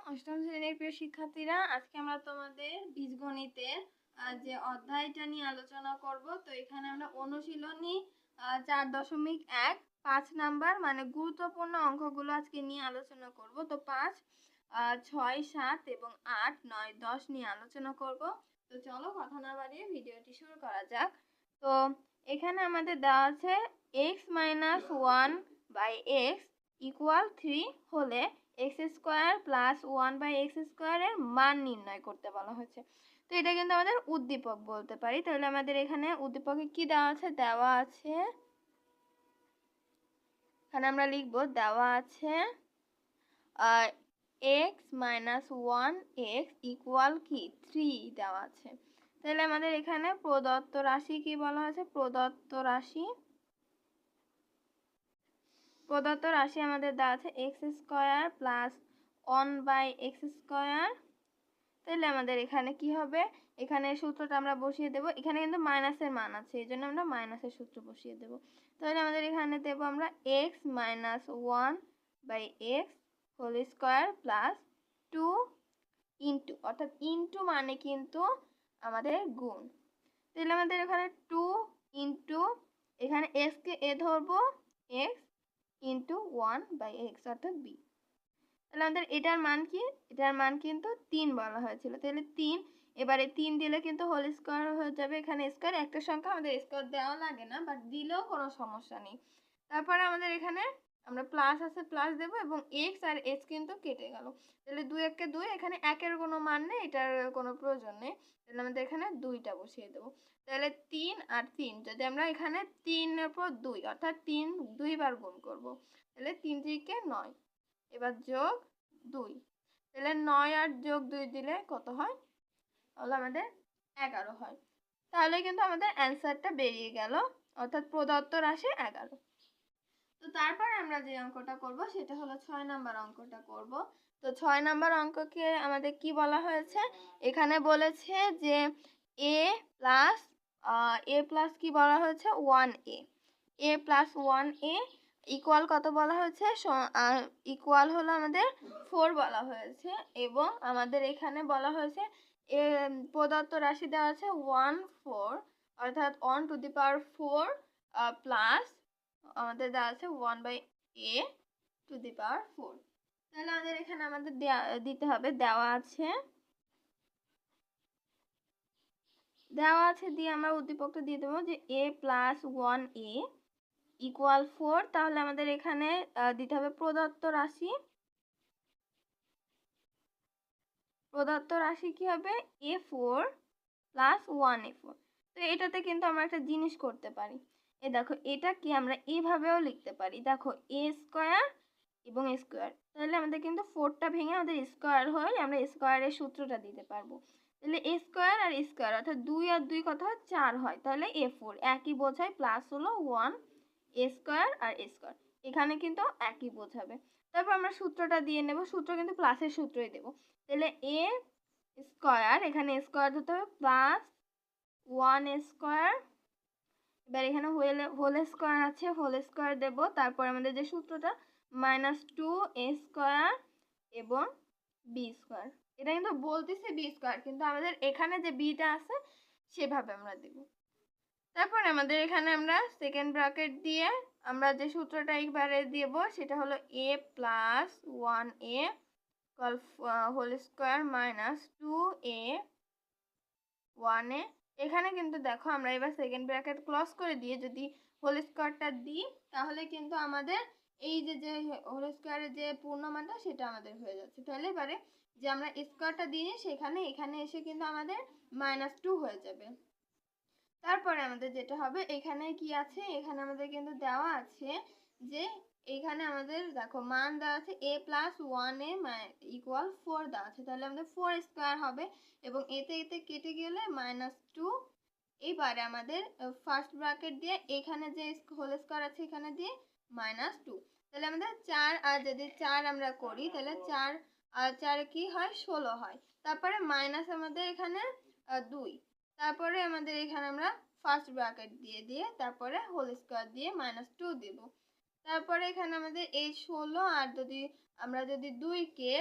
অষ্টম শ্রেণীর প্রিয় শিক্ষার্থীরা, আজকে আমরা তোমাদের বীজগণিতের যে অধ্যায়টা নিয়ে আলোচনা করব। তো এখানে আমরা অনুশীলনী 4.1 5 নাম্বার মানে গুরুত্বপূর্ণ অঙ্কগুলো আজকে নিয়ে আলোচনা করব। তো 5, 6, 7 এবং 8, 9, 10 নিয়ে আলোচনা করব। তো চলো কথা না বাড়িয়ে ভিডিওটি শুরু করা যাক। তো এখানে আমাদের দেওয়া আছে x-1/x ইকুয়াল 3 হলে x² প্লাস 1/x² এর মান নির্ণয় করতে বলা হয়েছে। তো এটা কিন্তু আমাদের উদ্দীপক বলতে পারি। তাহলে আমাদের এখানে উদ্দীপকে কি দেওয়া আছে? দেওয়া আছে, এখানে আমরা লিখব দেওয়া আছে x-1x ইকুয়াল কি 3 দেওয়া আছে। তাহলে আমাদের এখানে প্রদত্ত রাশি কি বলা হয়েছে? প্রদত্ত রাশি আমাদের দেওয়া আছে x² প্লাস 1/x²। তাহলে আমাদের এখানে কি হবে? এখানে সূত্রটা আমরা বসিয়ে দেব। এখানে কিন্তু মাইনাসের মান আছে, এই জন্য আমরা মাইনাসের সূত্র বসিয়ে দেব। তাহলে আমাদের এখানে দেব আমরা x-1/x whole square plus 2 into, অর্থাৎ ইন্টু মানে কিন্তু আমাদের গুণ। তাহলে আমাদের এখানে 2 ইন্টু, এখানে x কে a ধরবো, x ইন্টু 1/x অর্থাৎ b। তাহলে আমাদের এটার মান কি? এটার মান কিন্তু 3 বলা হয়েছিল। তাহলে 3, এবারে 3 দিলে কিন্তু হোল স্কয়ার হয়ে যাবে। এখানে স্কয়ার একটা সংখ্যা, আমাদের স্কয়ার দেওয়া লাগে না, বাট দিলেও কোনো সমস্যা নেই। তারপরে আমাদের এখানে আমরা প্লাস আছে, প্লাস দেব এবং x আর h কিন্তু কেটে গেল। তাহলে 2 1 2, এখানে 1 এর কোনো মান নেই, এটার কোনো প্রয়োজন নেই। তাহলে আমাদের এখানে 2টা বসিয়ে দেব। তাহলে 3 আর 3, যদি আমরা এখানে 3 এর পর 2 অর্থাৎ 3 2 বার গুণ করব, তাহলে 3 3 9, এবার যোগ 2, তাহলে 9 আর যোগ 2 দিলে কত হয়? তাহলে আমাদের 11 হয়। তাহলে কিন্তু আমাদের অ্যান্সারটা বেরিয়ে গেল, অর্থাৎ প্রদত্ত রাশি 11। তো তারপর আমরা যে অঙ্কটা করব সেটা হলো 6 নাম্বার অঙ্কটা করব। তো 6 নাম্বার অঙ্ককে আমাদের কি বলা হয়েছে? এখানে বলেছে যে a প্লাস কি বলা হয়েছে? 1a, a plus 1a equal কত বলা হয়েছে? ইকুয়াল হলো আমাদের 4 বলা হয়েছে। এবং আমাদের এখানে বলা হয়েছে প্রদত্ত রাশি দেওয়া আছে 1 4, অর্থাৎ 1 টু দি পাওয়ার 4 প্লাস আমাদের দেওয়া আছে 1/a টু দি পাওয়ার 4। তাহলে আমাদের এখানে আমাদের দিতে হবে দেওয়া আছে দিয়ে আমরা উদ্দীপকটা দিয়ে দেবো যে a প্লাস 1a ইকুয়াল 4। তাহলে আমাদের এখানে দিতে হবে প্রদত্ত রাশি কি হবে? a4 plus 1a4। তো এটাতে কিন্তু আমরা একটা জিনিস করতে পারি। দেখো, এটা কি আমরা এইভাবেও লিখতে পারি। দেখো, a স্কয়ার এবং a স্কয়ার, তাহলে আমাদের কিন্তু 4টা ভেঙে আমাদের স্কয়ার হয়, আমরা স্কয়ারের সূত্রটা দিতে পারবো। তাহলে a স্কয়ার আর স্কয়ার অর্থাৎ 2 আর 2 কত হয়? 4 হয়। তাহলে a4 একই বোঝায়, প্লাস হলো 1 a স্কয়ার আর a স্কয়ার, এখানে কিন্তু একই বোঝাবে। তারপর আমরা সূত্রটা দিয়ে নেব, সূত্র কিন্তু প্লাসের সূত্রই দেব। তাহলে a স্কয়ার, এখানে স্কয়ার দিতে হবে, প্লাস 1 স্কয়ার, এবার এখানে হোল স্কয়ার আছে, হোল স্কয়ার দেব। তারপর আমাদের যে সূত্রটা -2 a স্কয়ার এবং b স্কয়ার, এটা কিন্তু বলতেছে b স্কয়ার, কিন্তু আমাদের এখানে যে bটা আছে সেভাবে আমরা দেব। তারপর আমাদের এখানে আমরা সেকেন্ড ব্র্যাকেট দিয়ে আমরা যে সূত্রটা একবারে দেব সেটা হলো a plus 1a whole square minus 2a 1a। এখানে কিন্তু দেখো, আমরা এবার সেকেন্ড ব্র্যাকেট ক্লোজ করে দিয়ে যদি হোল স্কয়ারটা দিই, তাহলে কিন্তু আমাদের এই যে হোল স্কয়ারের যে পূর্ণমানটা সেটা আমাদের হয়ে যাচ্ছে। তাহলে এবারে যে আমরা স্কয়ারটা দিই সেখানে এখানে এসে কিন্তু আমাদের -2 হয়ে যাবে। তারপরে আমাদের যেটা হবে, এখানে কি আছে? এখানে আমাদের কিন্তু দেওয়া আছে যে এখানে আমাদের দেখো মান দেওয়া আছে a প্লাস 1a ইকুয়াল 4 দেওয়া আছে। তাহলে আমাদের 4 স্কয়ার হবে এবং এতে কেটে গেলে -2। এবারে আমাদের ফার্স্ট ব্র্যাকেট দিয়ে এখানে যে হোল স্কয়ার আছে এখানে দিয়ে -2। তাহলে আমাদের 4 আর যদি 4 আমরা করি তাহলে 4 আর 4 কি হয়? 16 হয়। তারপরে মাইনাস আমাদের এখানে 2। তারপরে আমাদের এখানে আমরা ফার্স্ট ব্র্যাকেট দিয়ে তারপরে হোল স্কয়ার দিয়ে -2 দেব। তারপরে এখানে আমাদের এই 16 আর যদি আমরা 2 কে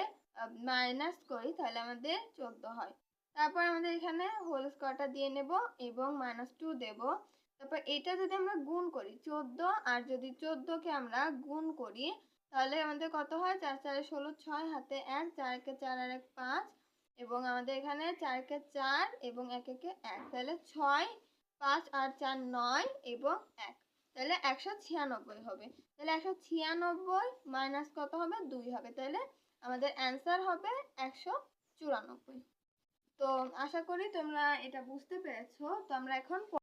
মাইনাস করি তাহলে আমাদের 14 হয়। তারপর আমাদের এখানে হোল স্কোয়ারটা দিয়ে নেব এবং -2 দেব। তারপর এটা যদি আমরা গুণ করি 14 আর যদি 14কে আমরা গুণ করি তাহলে আমাদের কত হয় 4 4 16 6 হাতে 1 4 কে 4 আর 1 5 এবং আমাদের এখানে 4 কে 4 এবং 1 কে 1 তাহলে 6 5 আর 4 9 এবং 1 তাহলে 196 হবে। তাহলে 196 মাইনাস কত হবে 2 হবে, তাহলে আমাদের অ্যান্সার হবে 194। তো আশা করি তোমরা এটা বুঝতে পেরেছো। তো আমরা এখন